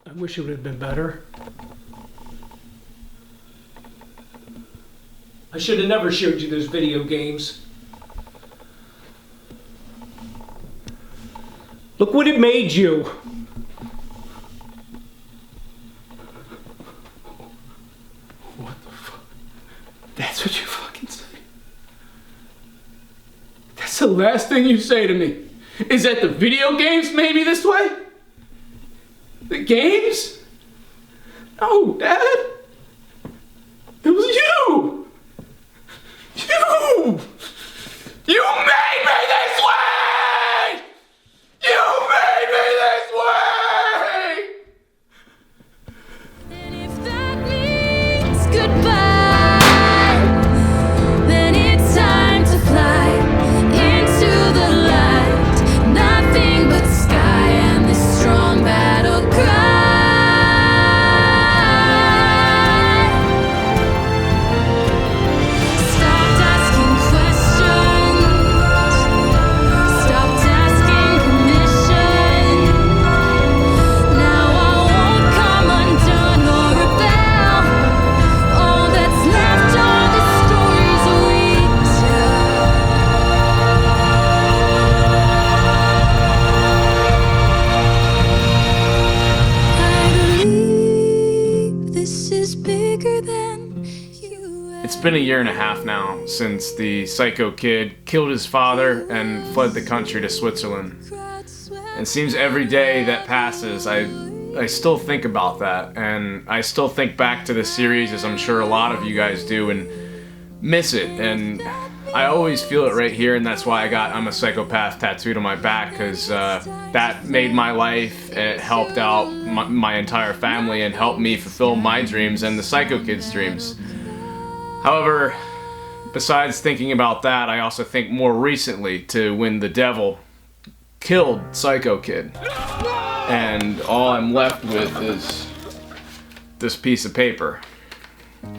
I wish it would have been better. I should have never showed you those video games. Look what it made you. What the fuck? That's what you fucking say? That's the last thing you say to me. Is that the video games made me this way? The games? No, Dad. It was you. You made me this way! You made me this way! And if that means goodbye, then it's time to fly into the light. Nothing but sky and this strong battle cry. Stopped asking questions, stopped asking permission. Now I won't come undone or rebel. All that's left are the stories we tell. I believe this is bigger than you. It's been a year and a half now since the psycho kid killed his father and fled the country to Switzerland. It seems every day that passes, I still think about that, and I still think back to the series, as I'm sure a lot of you guys do, and miss it. And I always feel it right here, and that's why I got "I'm a Psychopath" tattooed on my back, because that made my life. It helped out my entire family and helped me fulfill my dreams and the psycho kid's dreams. However, besides thinking about that, I also think more recently to when the devil killed Psycho Kid. And all I'm left with is this piece of paper.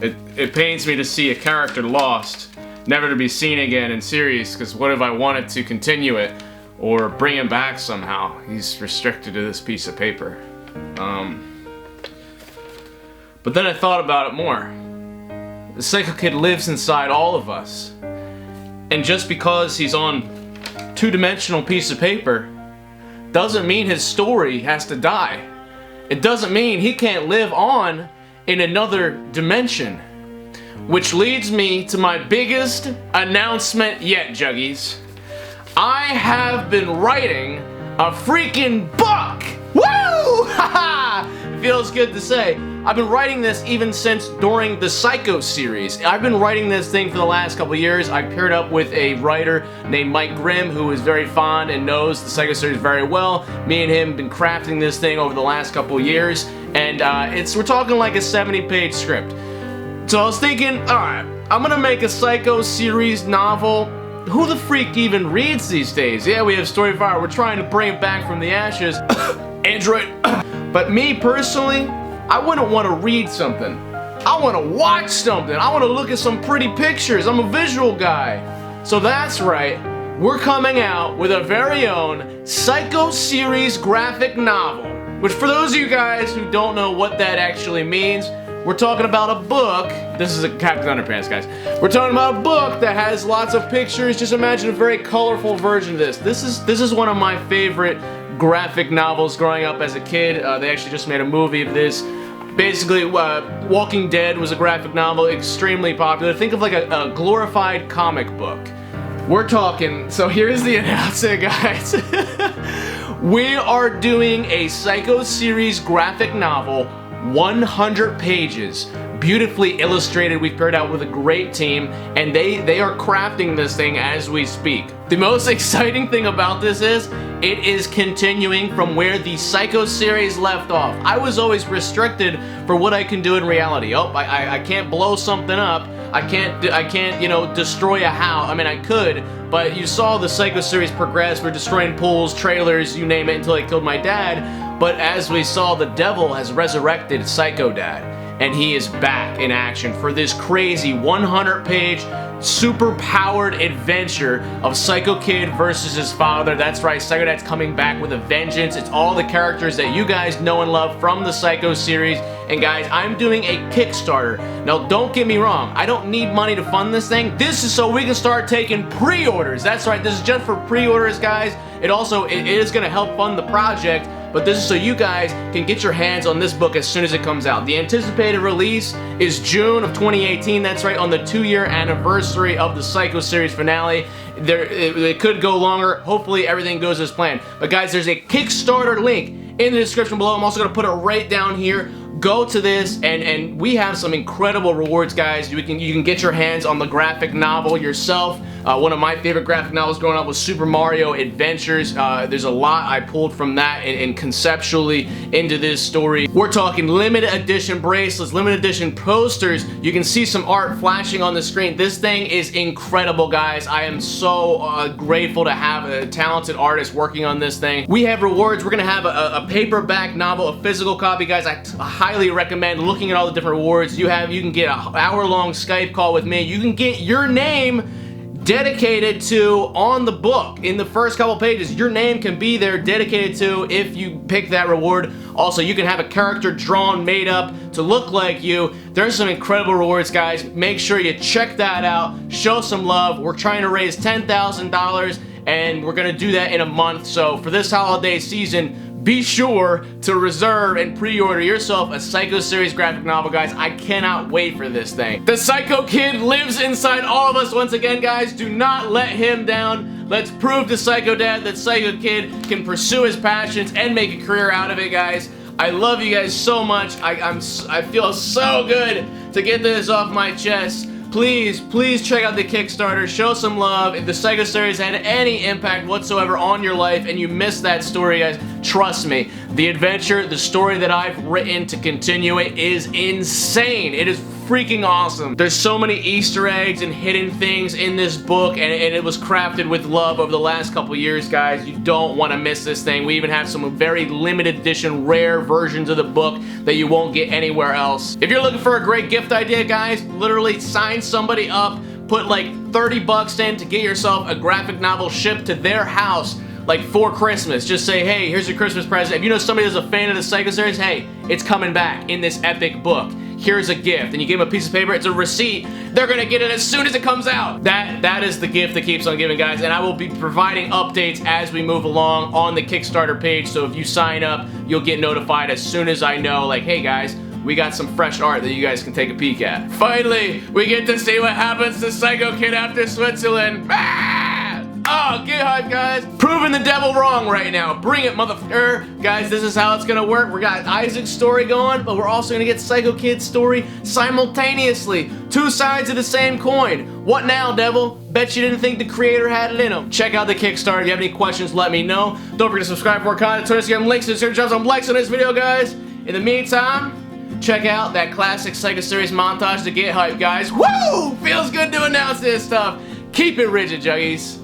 It pains me to see a character lost, never to be seen again in series, because what if I wanted to continue it or bring him back somehow? He's restricted to this piece of paper. But then I thought about it more. The Psycho Kid lives inside all of us. And just because he's on a two-dimensional piece of paper doesn't mean his story has to die. It doesn't mean he can't live on in another dimension. Which leads me to my biggest announcement yet, Juggies. I have been writing a freaking book! Woo! Haha! Feels good to say. I've been writing this even since during the Psycho series. I've been writing this thing for the last couple years. I paired up with a writer named Mike Grimm, who is very fond and knows the Psycho series very well. Me and him have been crafting this thing over the last couple years, and we're talking like a 70-page script. So I was thinking, alright, I'm gonna make a Psycho series novel. Who the freak even reads these days? Yeah, we have Storyfire. We're trying to bring it back from the ashes. Android. But me personally, I wouldn't want to read something. I want to watch something. I want to look at some pretty pictures. I'm a visual guy. So that's right. We're coming out with a very own Psycho series graphic novel. Which, for those of you guys who don't know what that actually means, we're talking about a book. This is a Captain Underpants, guys. We're talking about a book that has lots of pictures. Just imagine a very colorful version of this. This is one of my favorite graphic novels growing up as a kid. They actually just made a movie of this. Basically, Walking Dead was a graphic novel, extremely popular. Think of like a glorified comic book. We're talking, so here's the announcement, guys. We are doing a Psycho series graphic novel, 100 pages, beautifully illustrated. We've paired out with a great team, and they are crafting this thing as we speak. The most exciting thing about this is, it is continuing from where the Psycho series left off. I was always restricted for what I can do in reality. Oh, I can't blow something up. I can't, you know, destroy a house. I mean, I could, but you saw the Psycho series progress. We're destroying pools, trailers, you name it, until I killed my dad. But as we saw, the devil has resurrected Psycho Dad. and he is back in action for this crazy 100-page super powered adventure of Psycho Kid versus his father. That's right, Psycho Dad's coming back with a vengeance. It's all the characters that you guys know and love from the Psycho series. And guys, I'm doing a Kickstarter. Now don't get me wrong, I don't need money to fund this thing. This is so we can start taking pre-orders. That's right, this is just for pre-orders, guys. It is going to help fund the project, but this is so you guys can get your hands on this book as soon as it comes out. The anticipated release is June of 2018. That's right, on the 2-year anniversary of the Psycho series finale. It could go longer. Hopefully everything goes as planned. But guys, there's a Kickstarter link in the description below. I'm also going to put it right down here. Go to this, and we have some incredible rewards, guys. You can get your hands on the graphic novel yourself. One of my favorite graphic novels growing up was Super Mario Adventures. There's a lot I pulled from that and conceptually into this story. We're talking limited edition bracelets, limited edition posters. You can see some art flashing on the screen. This thing is incredible, guys. I am so grateful to have a talented artist working on this thing. We have rewards. We're gonna have a paperback novel, a physical copy, guys. I highly recommend looking at all the different rewards. You can get an hour-long Skype call with me. You can get your name dedicated to on the book. In the first couple pages, your name can be there dedicated to if you pick that reward. Also, you can have a character drawn, made up to look like you. There's some incredible rewards, guys. Make sure you check that out. Show some love. We're trying to raise $10,000, and we're gonna do that in a month. So for this holiday season, be sure to reserve and pre-order yourself a Psycho series graphic novel, guys. I cannot wait for this thing. The Psycho Kid lives inside all of us once again, guys. Do not let him down. Let's prove to Psycho Dad that Psycho Kid can pursue his passions and make a career out of it, guys. I love you guys so much. I feel so good to get this off my chest. Please check out the Kickstarter, show some love. If the Psycho series had any impact whatsoever on your life and you missed that story, guys, trust me, the adventure, the story that I've written to continue it is insane. It is freaking awesome. There's so many Easter eggs and hidden things in this book, and it was crafted with love over the last couple years, guys. You don't want to miss this thing. We even have some very limited edition rare versions of the book that you won't get anywhere else. If you're looking for a great gift idea, guys, literally sign somebody up, put like 30 bucks in to get yourself a graphic novel shipped to their house like for Christmas. Just say, hey, here's your Christmas present. If you know somebody that's a fan of the Psycho series, hey, it's coming back in this epic book. Here's a gift. And you give them a piece of paper, it's a receipt. They're gonna get it as soon as it comes out. That is the gift that keeps on giving, guys. And I will be providing updates as we move along on the Kickstarter page. So if you sign up, you'll get notified as soon as I know, like, hey guys, we got some fresh art that you guys can take a peek at. Finally, we get to see what happens to Psycho Kid after Switzerland. Ah! Oh, get hyped, guys. Proving the devil wrong right now. Bring it, motherfucker. Guys, this is how it's gonna work. We got Isaac's story going, but we're also gonna get Psycho Kid's story simultaneously. Two sides of the same coin. What now, devil? Bet you didn't think the creator had it in him. Check out the Kickstarter. If you have any questions, let me know. Don't forget to subscribe for more content. Turn on links in the description. Drop some likes on this video, guys. In the meantime, check out that classic Psycho series montage to get hyped, guys. Woo! Feels good to announce this stuff. Keep it rigid, Juggies.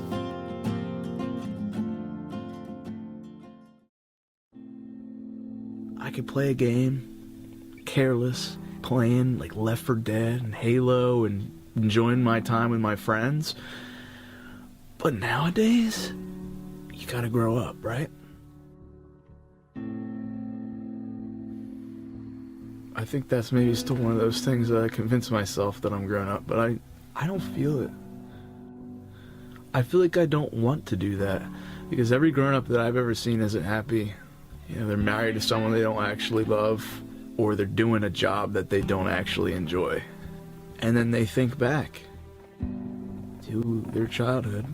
I could play a game, careless, playing like Left 4 Dead and Halo and enjoying my time with my friends. But nowadays, you gotta grow up, right? I think that's maybe still one of those things that I convince myself that I'm grown up, but I don't feel it. I feel like I don't want to do that, because every grown up that I've ever seen isn't happy. You know, they're married to someone they don't actually love, or they're doing a job that they don't actually enjoy. And then they think back to their childhood.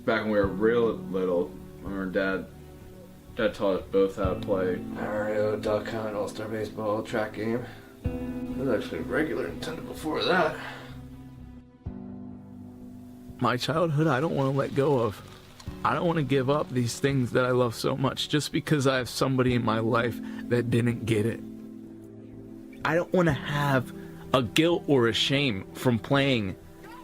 Back when we were real little, I remember Dad taught us both how to play Mario, Duck Hunt, All-Star Baseball, track game. It was actually regular Nintendo before that. My childhood, I don't want to let go of. I don't want to give up these things that I love so much just because I have somebody in my life that didn't get it. I don't want to have a guilt or a shame from playing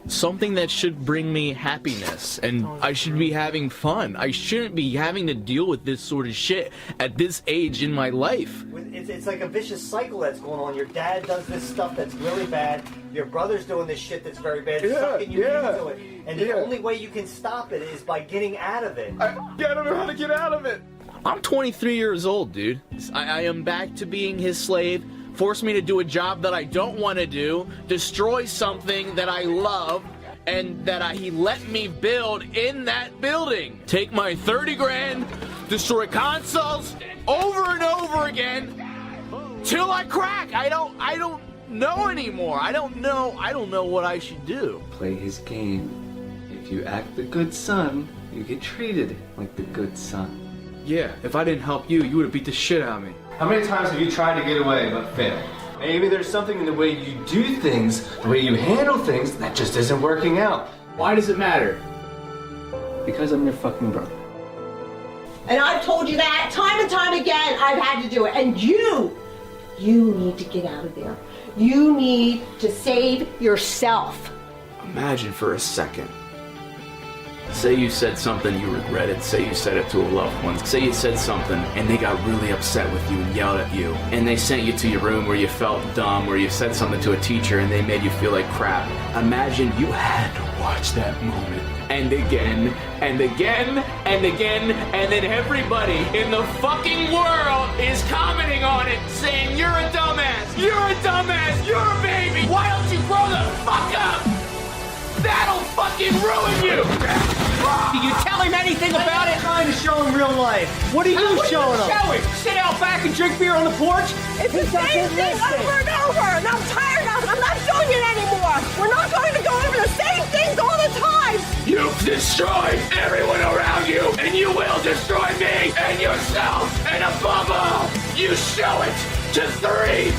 something that should bring me happiness, and I should be having fun. I shouldn't be having to deal with this sort of shit at this age in my life. It's like a vicious cycle that's going on. Your dad does this stuff that's really bad. Your brother's doing this shit that's very bad. It's sucking you into it. And the only way you can stop it is by getting out of it. I don't know how to get out of it. I'm 23 years old, dude. I am back to being his slave. Force me to do a job that I don't want to do, destroy something that I love, and that he let me build in that building. Take my 30 grand, destroy consoles over and over again, till I crack. I don't know anymore. I don't know what I should do. Play his game. If you act the good son, you get treated like the good son. Yeah, if I didn't help you, you would have beat the shit out of me. How many times have you tried to get away but failed? Maybe there's something in the way you do things, the way you handle things, that just isn't working out. Why does it matter? Because I'm your fucking brother. And I've told you that time and time again. I've had to do it. And you need to get out of there. You need to save yourself. Imagine for a second. Say you said something you regretted. Say you said it to a loved one. Say you said something and they got really upset with you and yelled at you. And they sent you to your room where you felt dumb, where you said something to a teacher and they made you feel like crap. Imagine you had to watch that moment. And again, and again, and again, and then everybody in the fucking world is commenting on it, saying, you're a dumbass, you're a dumbass, you're a baby. Why don't you grow the fuck up? That'll fucking ruin you! Do you tell him anything about it? I'm trying to show him real life. What are you showing him? Sit out back and drink beer on the porch? It's the same thing over and over. And I'm tired of it. I'm not doing it anymore. We're not going to go over the same things all the time. You've destroyed everyone around you, and you will destroy me and yourself. And above all, you show it to 3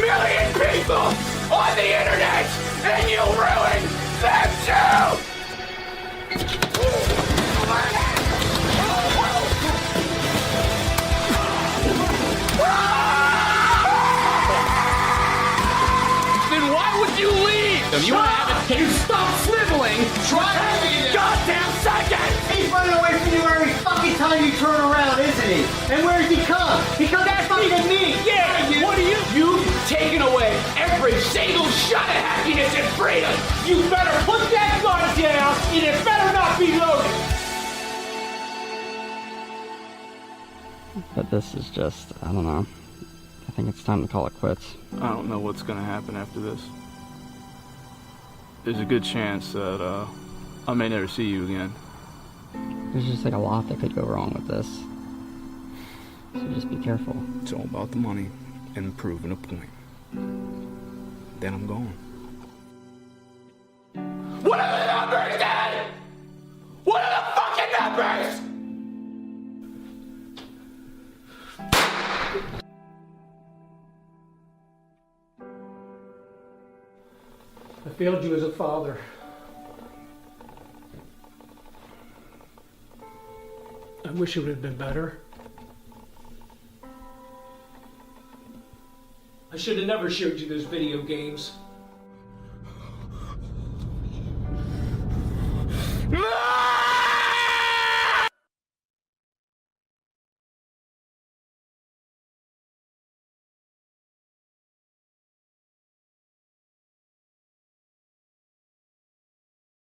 million people on the internet, and you'll ruin them too. Then why would you leave? If you want to have it, can you stop sniveling? Try having a goddamn second! He's running away from you every fucking time you turn around, isn't he? And where does he come? He comes fucking at me! Yeah, what are you? You've taken away every single shot of happiness and freedom! You better put that gun down, and it better not be loaded! But this is just, I don't know. I think it's time to call it quits. I don't know what's gonna happen after this. There's a good chance that I may never see you again. There's just like a lot that could go wrong with this. So just be careful. It's all about the money and proving a point. Then I'm gone. What are the numbers, Dad? What are the fucking numbers? I failed you as a father. I wish it would have been better. I should have never showed you those video games. No!